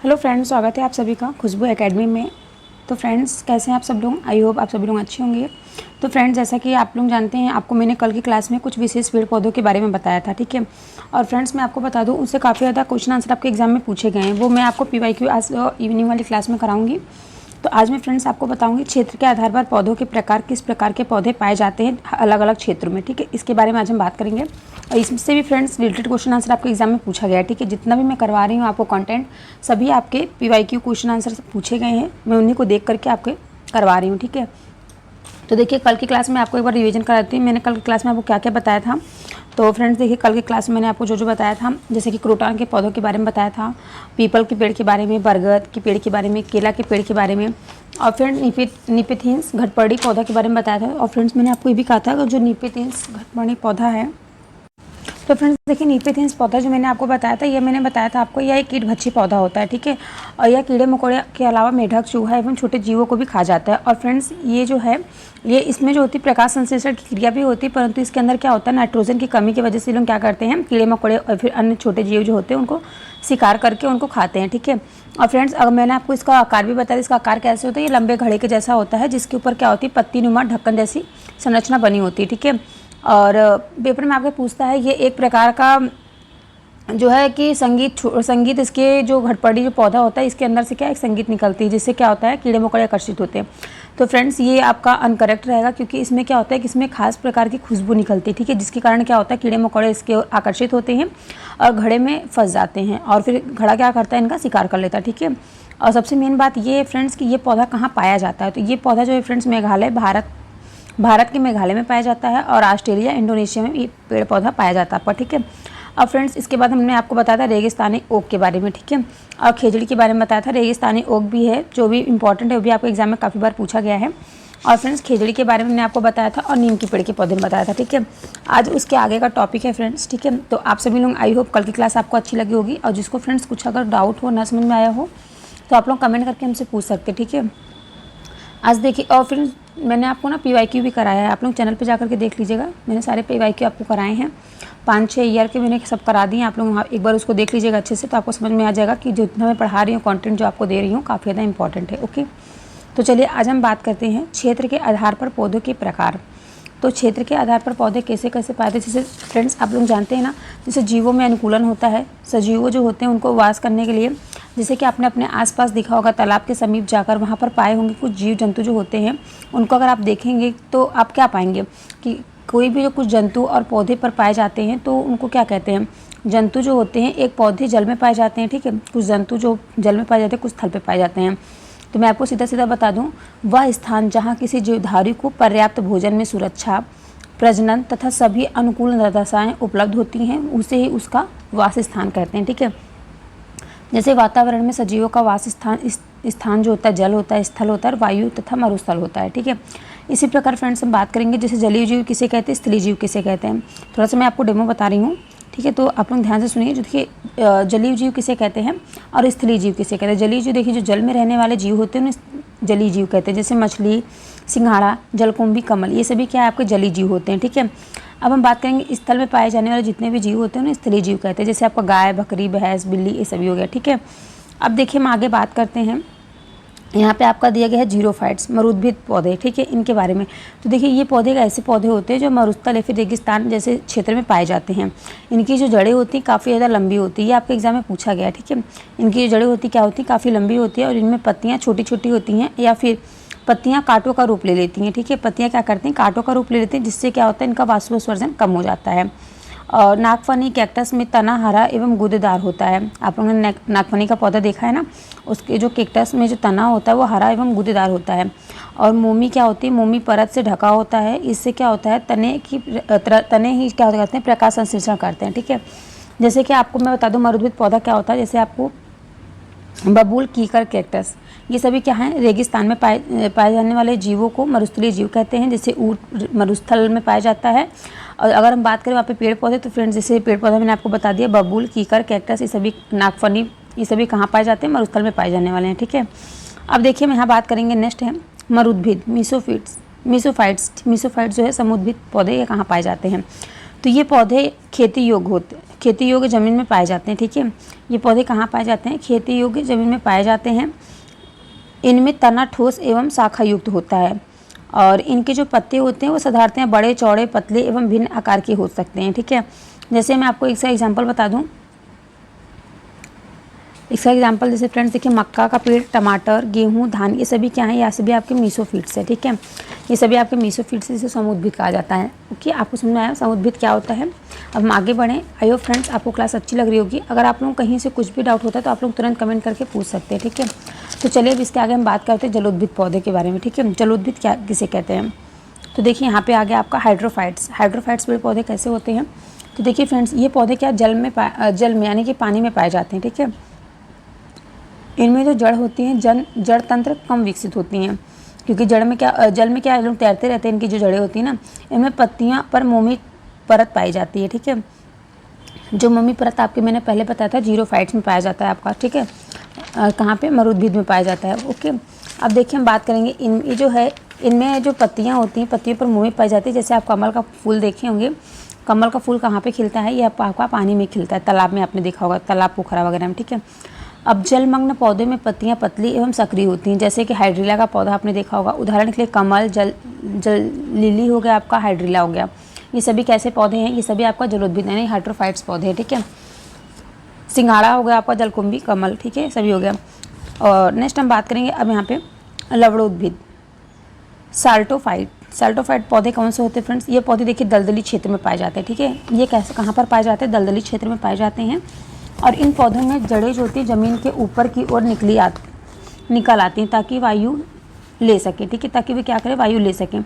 Hello friends, स्वागत है आप सभी का खुशबू एकेडमी में। तो फ्रेंड्स, कैसे हैं आप सब लोग? आई होप आप सभी लोग अच्छे होंगे। तो फ्रेंड्स, जैसा कि आप लोग जानते हैं, आपको मैंने कल की क्लास में कुछ विशेष पेड़ पौधों के बारे में बताया था, ठीक है। और फ्रेंड्स, मैं आपको बता दूं, उससे काफ़ी ज़्यादा क्वेश्चन आंसर आपके एग्जाम में पूछे गए हैं। वो मैं आपको PYQ आज इवनिंग वाली क्लास में कराऊंगी। तो आज मैं फ्रेंड्स आपको बताऊंगी क्षेत्र के आधार पर पौधों के प्रकार, किस प्रकार के पौधे पाए जाते हैं अलग अलग क्षेत्रों में, ठीक है। इसके बारे में आज हम बात करेंगे। और इससे भी फ्रेंड्स रिलेटेड क्वेश्चन आंसर आपके एग्जाम में पूछा गया है, ठीक है। जितना भी मैं करवा रही हूँ आपको कंटेंट, सभी आपके PYQ क्वेश्चन आंसर पूछे गए हैं। मैं उन्हीं को देख करके आपके करवा रही हूँ, ठीक है। तो देखिए, कल की क्लास में आपको एक बार रिवीजन कराती हूँ। मैंने कल की क्लास में आपको क्या क्या बताया था। तो फ्रेंड्स देखिए, कल की क्लास में मैंने आपको जो जो बताया था, जैसे कि क्रोटन के पौधों के बारे में बताया था, पीपल के पेड़ के बारे में, बरगद के पेड़ के बारे में, केला के पेड़ के बारे में, और फ्रेंड निपेथियंस घटपर्णी पौधा के बारे में बताया था। और फ्रेंड्स, मैंने आपको ये भी कहा था कि जो निपेथियंस घटपर्णी पौधा है, तो फ्रेंड्स देखिए, निपेथियंस पौधा जो मैंने आपको बताया था, ये मैंने बताया था आपको, यह एक कीटभक्षी पौधा होता है, ठीक है। और यह कीड़े मकोड़े के अलावा मेढक, चूहा एवं छोटे जीवों को भी खा जाता है। और फ्रेंड्स, ये जो है, ये इसमें जो होती है प्रकाश संश्लेषण की क्रिया भी होती है, परंतु इसके अंदर क्या होता है, नाइट्रोजन की कमी की वजह से लोग क्या करते हैं, कीड़े मकोड़े और फिर अन्य छोटे जीव जो होते हैं उनको शिकार करके उनको खाते हैं, ठीक है। और फ्रेंड्स, अगर मैंने आपको इसका आकार भी बताया, इसका आकार कैसे होता है, ये लंबे घड़े के जैसा होता है, जिसके ऊपर क्या होती है, पत्ती नुमा ढक्कन जैसी संरचना बनी होती है, ठीक है। और पेपर में आपके पूछता है, ये एक प्रकार का जो है कि संगीत इसके जो घटपर्णी जो पौधा होता है, इसके अंदर से क्या एक संगीत निकलती है, जिससे क्या होता है, कीड़े मकोड़े आकर्षित होते हैं। तो फ्रेंड्स, ये आपका अनकरेक्ट रहेगा, क्योंकि इसमें क्या होता है कि इसमें खास प्रकार की खुशबू निकलती है, ठीक है, जिसके कारण क्या होता है, कीड़े मकोड़े इसके आकर्षित होते हैं और घड़े में फंस जाते हैं, और फिर घड़ा क्या करता है, इनका शिकार कर लेता है, ठीक है। और सबसे मेन बात ये है फ्रेंड्स कि ये पौधा कहाँ पाया जाता है। तो ये पौधा जो है फ्रेंड्स, मेघालय भारत के मेघालय में पाया जाता है, और ऑस्ट्रेलिया, इंडोनेशिया में ये पेड़ पौधा पाया जाता है, ठीक है। अब फ्रेंड्स, इसके बाद हमने आपको बताया था रेगिस्तानी ओक के बारे में, ठीक है, और खेजड़ी के बारे में बताया था। रेगिस्तानी ओक भी है, जो भी इंपॉर्टेंट है, वो भी आपको एग्जाम में काफ़ी बार पूछा गया है। और फ्रेंड्स, खेजड़ी के बारे में मैंने आपको बताया था, और नीम के पेड़ के पौधे में बताया था, ठीक है। आज उसके आगे का टॉपिक है फ्रेंड्स, ठीक है। तो आप सभी लोग, आई होप कल की क्लास आपको अच्छी लगी होगी। और जिसको फ्रेंड्स कुछ अगर डाउट हो, ना समझ में आया हो, तो आप लोग कमेंट करके हमसे पूछ सकते हैं, ठीक है। आज देखिए, और फिर मैंने आपको ना PYQ भी कराया है, आप लोग चैनल पे जाकर के देख लीजिएगा। मैंने सारे PYQ आपको कराए हैं, 5-6 ईयर के मैंने सब करा दिए। आप लोग वहाँ एक बार उसको देख लीजिएगा अच्छे से, तो आपको समझ में आ जाएगा कि जितना मैं पढ़ा रही हूँ, कंटेंट जो आपको दे रही हूँ, काफ़ी ज़्यादा इंपॉर्टेंट है, ओके। तो चलिए, आज हम बात करते हैं क्षेत्र के आधार पर पौधों के प्रकार। तो क्षेत्र के आधार पर पौधे कैसे कैसे पाए जाते हैं, जैसे फ्रेंड्स आप लोग जानते हैं ना, जैसे जीवों में अनुकूलन होता है, सजीवों जो होते हैं उनको वास करने के लिए, जैसे कि आपने अपने आसपास देखा होगा, तालाब के समीप जाकर वहाँ पर पाए होंगे कुछ जीव जंतु जो होते हैं, उनको अगर आप देखेंगे तो आप क्या पाएंगे कि कोई भी जो कुछ जंतु और पौधे पर पाए जाते हैं, तो उनको क्या कहते हैं, जंतु जो होते हैं, एक पौधे जल में पाए जाते हैं, ठीक है, कुछ जंतु जो जल में पाए जाते हैं, कुछ थल पे पाए जाते हैं। तो मैं आपको सीधा सीधा बता दूं, वह स्थान जहां किसी जीवधारी को पर्याप्त भोजन में सुरक्षा, प्रजनन तथा सभी अनुकूल दशाएं उपलब्ध होती हैं, उसे ही उसका वास स्थान कहते हैं, ठीक है। जैसे वातावरण में सजीवों का वास स्थान जो होता है, जल होता है, स्थल होता है, और वायु तथा मरुस्थल होता है, ठीक है। इसी प्रकार फ्रेंड्स हम बात करेंगे, जैसे जलीय जीव किसे कहते हैं, स्थलीय जीव किसे कहते हैं। थोड़ा सा मैं आपको डेमो बता रही हूँ, ठीक है। तो आप लोग ध्यान से सुनिए। जो देखिए, जलीय जीव किसे कहते हैं और स्थलीय जीव किसे कहते हैं। जलीय जीव देखिए, जो जल में रहने वाले जीव होते हैं उन्हें जलीय जीव कहते हैं, जैसे मछली, सिंघाड़ा, जलकुंभी, कमल, ये सभी क्या है, आपके जलीय जीव होते हैं, ठीक है। अब हम बात करेंगे स्थल में पाए जाने वाले जितने भी जीव होते हैं उन्हें स्थलीय जीव कहते हैं, जैसे आपका गाय, बकरी, भैंस, बिल्ली, ये सभी हो गया, ठीक है। अब देखिए, हम आगे बात करते हैं। यहाँ पे आपका दिया गया है जीरोफाइट्स, मरुद्भिद पौधे, ठीक है, इनके बारे में। तो देखिए, ये पौधे ऐसे पौधे होते हैं जो मरुस्थल या फिर रेगिस्तान जैसे क्षेत्र में पाए जाते हैं। इनकी जो जड़ें होती हैं काफ़ी ज़्यादा लंबी होती है, ये आपके एग्जाम में पूछा गया है, ठीक है। इनकी जो जड़ें होती क्या होती हैं, काफ़ी लंबी होती है, और इनमें पत्तियाँ छोटी छोटी होती हैं, या फिर पत्तियाँ कांटों का रूप ले लेती हैं, ठीक है। पत्तियाँ क्या करती हैं, कांटों का रूप ले लेती हैं, जिससे क्या होता है, इनका वाष्पोत्सर्जन कम हो जाता है। और नागफनी कैक्टस में तना हरा एवं गूदेदार होता है। आप लोगों ने नागफनी का पौधा देखा है ना, उसके जो कैक्टस में जो तना होता है वो हरा एवं गूदेदार होता है। और मोमी क्या होती है, मोमी परत से ढका होता है। इससे क्या होता है, तने ही क्या करते हैं, प्रकाश संश्लेषण करते हैं, ठीक है। जैसे कि आपको मैं बता दूं, मरुद्भिद पौधा क्या होता है, जैसे आपको बबूल, कीकर, कैक्टस, ये सभी क्या हैं, रेगिस्तान में पाए जाने वाले जीवों को मरुस्थलीय जीव कहते हैं। जैसे ऊँट मरुस्थल में पाया जाता है। और अगर हम बात करें वहाँ पे पेड़ पौधे, तो फ्रेंड्स जैसे पेड़ पौधे मैंने आपको बता दिया, बबूल, कीकर, कैक्टस, ये सभी, नागफनी, ये सभी कहाँ पाए जाते हैं, मरुस्थल में पाए जाने वाले हैं, ठीक है। अब देखिए, हम यहाँ बात करेंगे, नेक्स्ट है मरुद्भिद, मीसोफाइट्स जो है समुद्भिद पौधे, ये कहाँ पाए जाते हैं। तो ये पौधे खेती योग्य खेती योग्य ज़मीन में पाए जाते हैं। ठीक है, ये पौधे कहाँ पाए जाते हैं? खेती योग्य ज़मीन में पाए जाते हैं। इनमें तना ठोस एवं शाखा युक्त होता है और इनके जो पत्ते होते हैं वो साधारणतः बड़े, चौड़े, पतले एवं भिन्न आकार के हो सकते हैं। ठीक है, जैसे मैं आपको एक सा एग्जाम्पल बता दूँ, इसका एग्जाम्पल जैसे फ्रेंड्स देखिए, मक्का का पेड़, टमाटर, गेहूं, धान, ये सभी क्या है? ये सभी आपके मीसोफिट्स है। ठीक है, ये सभी आपके मीसोफिट्स, इसे समुद्भिद कहा जाता है। ओके, आपको समझ में आया समुद्भिद क्या होता है? अब हम आगे बढ़ें। आई होप फ्रेंड्स आपको क्लास अच्छी लग रही होगी। अगर आप लोग कहीं से कुछ भी डाउट होता है तो आप लोग तुरंत कमेंट करके पूछ सकते हैं। ठीक है, तो चलिए अब इसके आगे हम बात करते हैं जलोद्भिद पौधे के बारे में। ठीक है, जलोद्भिद क्या किसे कहते हैं? तो देखिए यहाँ पे आ गया आपका हाइड्रोफाइट्स। हाइड्रोफाइट्स पेड़ पौधे कैसे होते हैं? तो देखिए फ्रेंड्स, ये पौधे क्या जल में यानी कि पानी में पाए जाते हैं। ठीक है, इनमें जो जड़ होती हैं, जड़ तंत्र कम विकसित होती हैं, क्योंकि जल में क्या लोग तैरते रहते हैं। इनकी जो जड़ें होती हैं ना, इनमें पत्तियाँ पर मोमी परत पाई जाती है। ठीक है, जो मोमी परत आपके मैंने पहले बताया था जीरोफाइट्स में पाया जाता है आपका। ठीक है, कहाँ पे? मरुद्भिद में पाया जाता है। ओके, अब देखिए हम बात करेंगे ये जो है, इनमें जो पत्तियाँ होती हैं, पत्तियों पर मोमी पाई जाती है। जैसे आप कमल का फूल देखे होंगे, कमल का फूल कहाँ पे खिलता है? ये आपका पानी में खिलता है, तालाब में आपने देखा होगा, तालाब पोखरा वगैरह में। ठीक है, अब जलमग्न पौधे में पत्तियां पतली एवं सक्रिय होती हैं, जैसे कि हाइड्रिला का पौधा आपने देखा होगा। उदाहरण के लिए कमल, जल लिली हो गया आपका, हाइड्रिला हो गया। ये सभी कैसे पौधे हैं? ये सभी आपका जलोद्भिद यानी हाइड्रोफाइट्स पौधे हैं। ठीक है, सिंघाड़ा हो गया आपका, जलकुंभी, कमल। ठीक है, सभी हो गया। और नेक्स्ट हम बात करेंगे अब यहाँ पे लवणोद्भिद, साल्टोफाइट पौधे कौन से होते हैं फ्रेंड्स? ये पौधे देखिए दलदली क्षेत्र में पाए जाते हैं। ठीक है, ये कैसे कहाँ पर पाए जाते हैं? दलदली क्षेत्र में पाए जाते हैं। और इन पौधों में जड़ें जो होती हैं ज़मीन के ऊपर की ओर निकल आती हैं ताकि वायु ले सके। ठीक है, ताकि वे क्या करें? वायु ले सकें।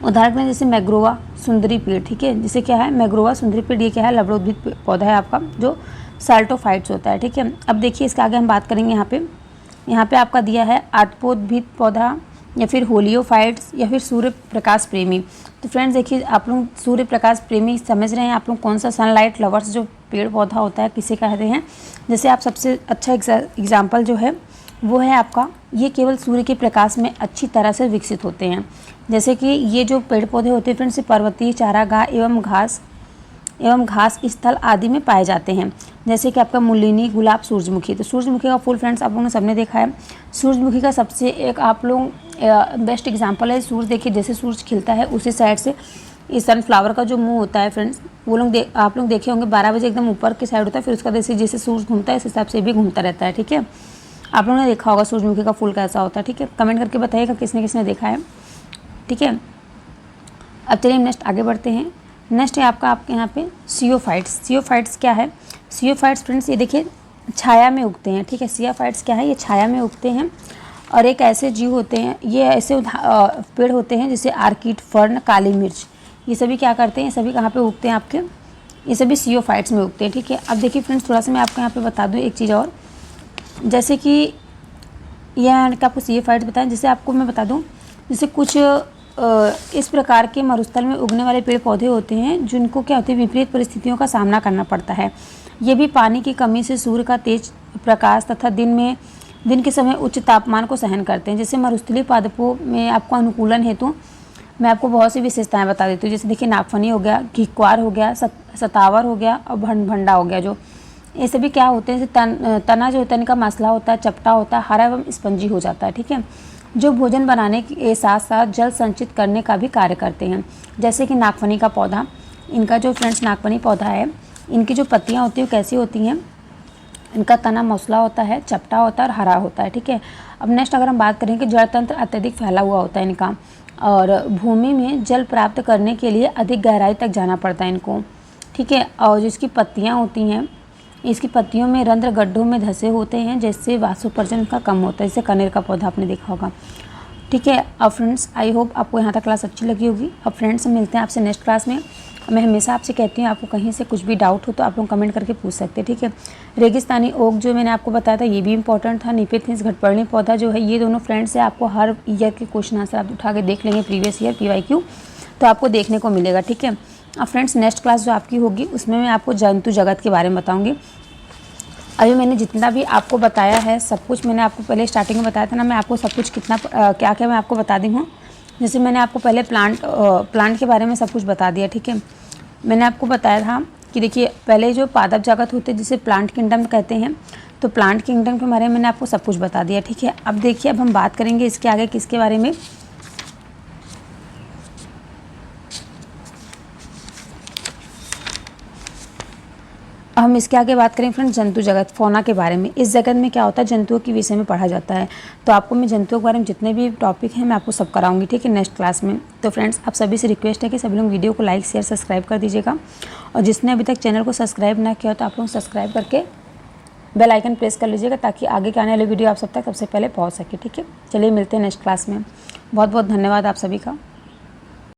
उदाहरण में जैसे मैग्रोवा सुंदरी पेड़। ठीक है, जिसे क्या है? मैग्रोवा सुंदरी पेड़, ये क्या है? लवणोद्भिद पौधा है आपका, जो साल्टोफाइट्स होता है। ठीक है, अब देखिए इसके आगे हम बात करेंगे। यहाँ पे आपका दिया है आटपोद्भिद पौधा, या फिर होलियोफाइट्स, या फिर सूर्य प्रकाश प्रेमी। तो फ्रेंड्स देखिए, आप लोग सूर्य प्रकाश प्रेमी समझ रहे हैं आप लोग कौन सा? सनलाइट लवर्स जो पेड़ पौधा होता है किसे कहते हैं? जैसे आप सबसे अच्छा एग्जाम्पल जो है वो है आपका, ये केवल सूर्य के प्रकाश में अच्छी तरह से विकसित होते हैं। जैसे कि ये जो पेड़ पौधे होते हैं फ्रेंड्स, पर्वतीय चारागाह एवं घास स्थल आदि में पाए जाते हैं। जैसे कि आपका मुलिनी, गुलाब, सूरजमुखी। तो सूरजमुखी का फूल फ्रेंड्स आप लोगों ने सबने देखा है। सूरजमुखी का सबसे एक आप लोग बेस्ट एग्जांपल है सूरज। देखिए जैसे सूरज खिलता है उसी साइड से ये सनफ्लावर का जो मुंह होता है फ्रेंड्स, वो लोग आप लोग देखे होंगे 12 बजे एकदम ऊपर की साइड होता है, फिर उसका जैसे सूरज घूमता है इस हिसाब से भी घूमता रहता है। ठीक है, आप लोगों ने देखा होगा सूरजमुखी का फूल कैसा होता है। ठीक है, कमेंट करके बताइएगा किसने किसने देखा है। ठीक है, अब चलिए नेक्स्ट आगे बढ़ते हैं। नेक्स्ट है आपके यहाँ पे सियोफाइट्स क्या है? सियोफाइट्स फ्रेंड्स ये देखिए छाया में उगते हैं। ठीक है, सियोफाइट्स क्या है? ये छाया में उगते हैं और एक ऐसे जीव होते हैं, ये ऐसे पेड़ होते हैं जैसे आर्किड, फर्न, काली मिर्च, ये सभी क्या करते हैं? ये सभी कहाँ पे उगते हैं आपके? ये सभी सियोफाइट्स में उगते हैं। ठीक है, अब देखिए फ्रेंड्स थोड़ा सा मैं आपको यहाँ पे बता दूँ एक चीज़ और, जैसे कि यह आपको सियोफाइट्स बताएं, जैसे आपको मैं बता दूँ, जैसे कुछ इस प्रकार के मरुस्थल में उगने वाले पेड़ पौधे होते हैं जिनको क्या होती है? विपरीत परिस्थितियों का सामना करना पड़ता है। ये भी पानी की कमी से, सूर्य का तेज प्रकाश तथा दिन के समय उच्च तापमान को सहन करते हैं। जैसे मरुस्थलीय पादपों में आपको अनुकूलन हेतु मैं आपको बहुत सी विशेषताएं बता देती हूँ। जैसे देखिए नागफनी हो गया, घिक्वार हो गया, सतावर हो गया और भंडा हो गया। जो ये सभी क्या होते हैं? जैसे तना जो होता है इनका मसला होता है, चपटा होता है, हरा एवं स्पंजी हो जाता है। ठीक है, जो भोजन बनाने के साथ साथ जल संचित करने का भी कार्य करते हैं। जैसे कि नागफनी का पौधा, इनका जो फ्रेंड्स नागफनी पौधा है, इनकी जो पत्तियाँ होती हैं कैसी होती हैं? इनका तना मौसला होता है, चपटा होता है और हरा होता है। ठीक है, अब नेक्स्ट अगर हम बात करें कि जड़ तंत्र अत्यधिक फैला हुआ होता है इनका, और भूमि में जल प्राप्त करने के लिए अधिक गहराई तक जाना पड़ता है इनको। ठीक है, और जो इसकी पत्तियाँ होती हैं, इसकी पत्तियों में रंध्र गड्ढों में धंसे होते हैं, जिससे वाष्पोत्सर्जन का कम होता है। जैसे कनेर का पौधा आपने देखा होगा। ठीक है, अब फ्रेंड्स आई होप आपको यहाँ तक क्लास अच्छी लगी होगी। अब फ्रेंड्स मिलते हैं आपसे नेक्स्ट क्लास में। मैं हमेशा आपसे कहती हूँ आपको कहीं से कुछ भी डाउट हो तो आप लोग कमेंट करके पूछ सकते हैं। ठीक है, रेगिस्तानी ओक जो मैंने आपको बताया था ये भी इंपॉर्टेंट था। निपेथिस घटपर्णी पौधा जो है, ये दोनों फ्रेंड्स से आपको हर ईयर के क्वेश्चन आंसर आप उठा के देख लेंगे, प्रीवियस ईयर PYQ, तो आपको देखने को मिलेगा। ठीक है, अब फ्रेंड्स नेक्स्ट क्लास जो आपकी होगी उसमें मैं आपको जंतु जगत के बारे में बताऊँगी। अभी मैंने जितना भी आपको बताया है सब कुछ मैंने आपको पहले स्टार्टिंग में बताया था ना, मैं आपको सब कुछ कितना क्या क्या मैं आपको बता दी हूँ। जैसे मैंने आपको पहले प्लांट के बारे में सब कुछ बता दिया। ठीक है, मैंने आपको बताया था कि देखिए पहले जो पादप जगत होते हैं जिसे प्लांट किंगडम कहते हैं, तो प्लांट किंगडम के बारे में मैंने आपको सब कुछ बता दिया, ठीक है। अब देखिए अब हम बात करेंगे इसके आगे किसके बारे में, हम इसके आगे बात करें फ्रेंड्स जंतु जगत फौना के बारे में। इस जगत में क्या होता है, जंतुओं के विषय में पढ़ा जाता है। तो आपको मैं जंतुओं के बारे में जितने भी टॉपिक हैं मैं आपको सब कराऊंगी, ठीक है, नेक्स्ट क्लास में। तो फ्रेंड्स आप सभी से रिक्वेस्ट है कि सभी लोग वीडियो को लाइक शेयर सब्सक्राइब कर दीजिएगा, और जिसने अभी तक चैनल को सब्सक्राइब ना किया तो आप लोग सब्सक्राइब करके बेल आइकन प्रेस कर लीजिएगा, ताकि आगे के आने वाली वीडियो आप सब तक सबसे पहले पहुँच सके, ठीक है। चलिए मिलते हैं नेक्स्ट क्लास में। बहुत बहुत धन्यवाद आप सभी का।